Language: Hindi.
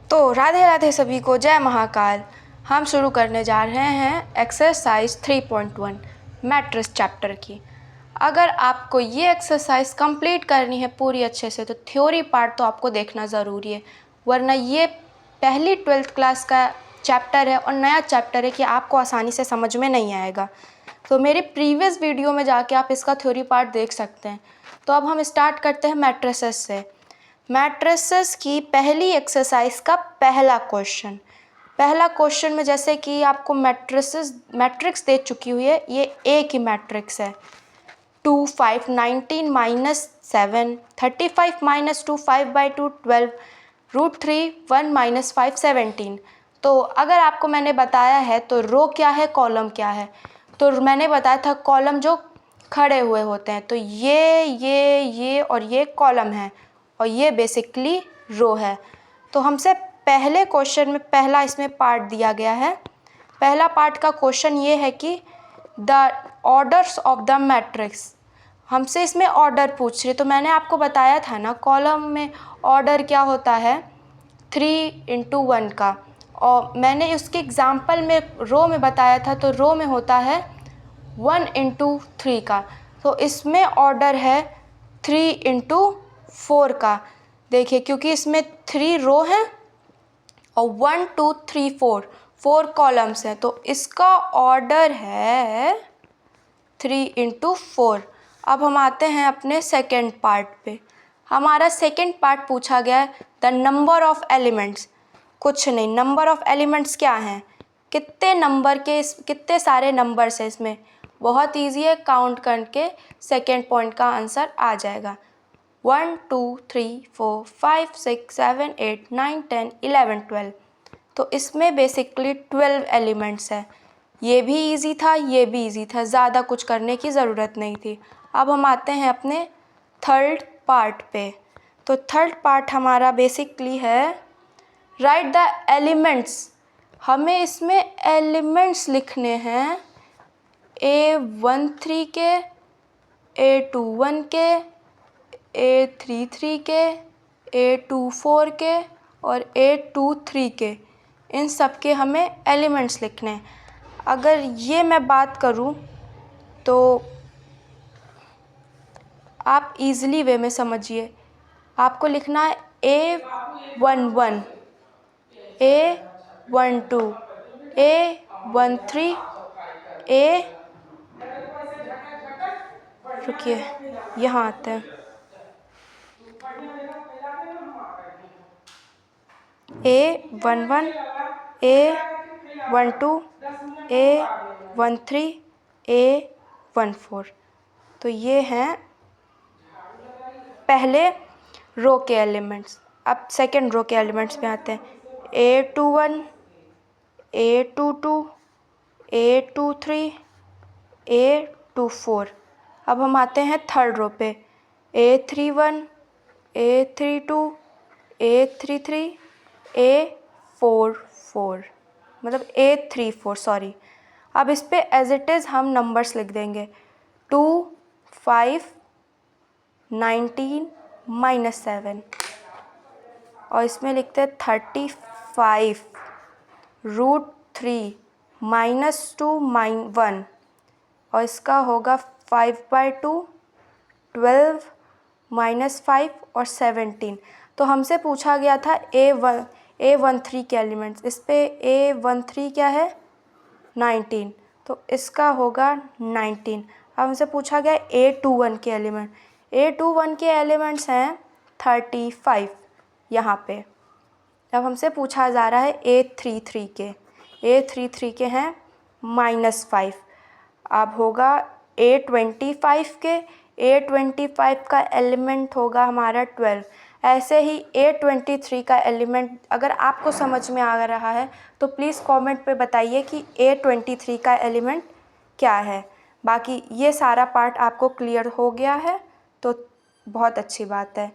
तो राधे राधे सभी को, जय महाकाल। हम शुरू करने जा रहे हैं एक्सरसाइज 3.1 मैट्रिक्स चैप्टर की। अगर आपको ये एक्सरसाइज कंप्लीट करनी है पूरी अच्छे से तो थ्योरी पार्ट तो आपको देखना ज़रूरी है, वरना ये पहली 12th क्लास का चैप्टर है और नया चैप्टर है कि आपको आसानी से समझ में नहीं आएगा। तो मेरी प्रीवियस वीडियो में जाके आप इसका थ्योरी पार्ट देख सकते हैं। तो अब हम स्टार्ट करते हैं मैट्रिसेस से। मैट्रिसेस की पहली एक्सरसाइज का पहला क्वेश्चन में जैसे कि आपको मैट्रिक्स दे चुकी हुई है, ये ए की मैट्रिक्स है। 2 5 19 -7 35 -2 5/2 12 √3 1 -5 17। तो अगर आपको मैंने बताया है तो रो क्या है, कॉलम क्या है। तो मैंने बताया था कॉलम जो खड़े हुए होते हैं, तो ये और ये कॉलम है और ये बेसिकली रो है। तो हमसे पहले क्वेश्चन में पहला इसमें पार्ट दिया गया है। पहला पार्ट का क्वेश्चन ये है कि the orders of the matrix, हमसे इसमें ऑर्डर पूछ रही। तो मैंने आपको बताया था ना कॉलम में ऑर्डर क्या होता है 3/1 का, और मैंने उसके एग्जाम्पल में रो में बताया था तो रो में होता है 1/3 का। तो इसमें ऑर्डर है 3/4 का। देखिए क्योंकि इसमें 3 रो हैं और 1 2 3 4 कॉलम्स हैं, तो इसका ऑर्डर है 3/4। अब हम आते हैं अपने सेकेंड पार्ट पे। हमारा सेकेंड पार्ट पूछा गया है द नंबर ऑफ एलिमेंट्स। कुछ नहीं, नंबर ऑफ एलिमेंट्स क्या हैं, कितने सारे नंबर्स हैं इसमें। बहुत ईजी है, काउंट करके सेकेंड पॉइंट का आंसर आ जाएगा। 1 2 3 4 5 6 7 8 9 10 11 12। तो इसमें बेसिकली 12 एलिमेंट्स है। ये भी इजी था, ये भी इजी था, ज़्यादा कुछ करने की ज़रूरत नहीं थी। अब हम आते हैं अपने थर्ड पार्ट पे। तो थर्ड पार्ट हमारा बेसिकली है राइट द एलिमेंट्स। हमें इसमें एलिमेंट्स लिखने हैं A13 के, A21 के, A33 के, A24 के और A23 के। इन सब के हमें एलिमेंट्स लिखने हैं। अगर ये मैं बात करूँ तो आप इजीली वे में समझिए। आपको लिखना है A11, A12, A13, रुकिए यहाँ आते हैं, A11, A12, A13, A14। तो ये हैं पहले रो के एलिमेंट्स। अब सेकंड रो के एलिमेंट्स पे आते हैं। A21, A22, A23, A24। अब हम आते हैं थर्ड रो पे। A31, A32, A33, A44, मतलब A34 सॉरी। अब इस पे एज इट इज़ हम नंबर्स लिख देंगे 2 5 19 -7 और इसमें लिखते हैं 35 √3 -2 -1 और इसका होगा 5/2 12 -5 और 17। तो हमसे पूछा गया था A13 के एलिमेंट्स। इस पे A13 क्या है 19, तो इसका होगा 19। अब हमसे पूछा गया A21 के एलिमेंट। A21 के एलिमेंट्स हैं 35 यहाँ पे। अब हमसे पूछा जा रहा है A33 के। A33 के हैं -5। अब होगा A25 के। A25 का एलिमेंट होगा हमारा 12। ऐसे ही A23 का एलिमेंट अगर आपको समझ में आ रहा है तो प्लीज़ कमेंट पे बताइए कि A23 का एलिमेंट क्या है। बाकी ये सारा पार्ट आपको क्लियर हो गया है तो बहुत अच्छी बात है।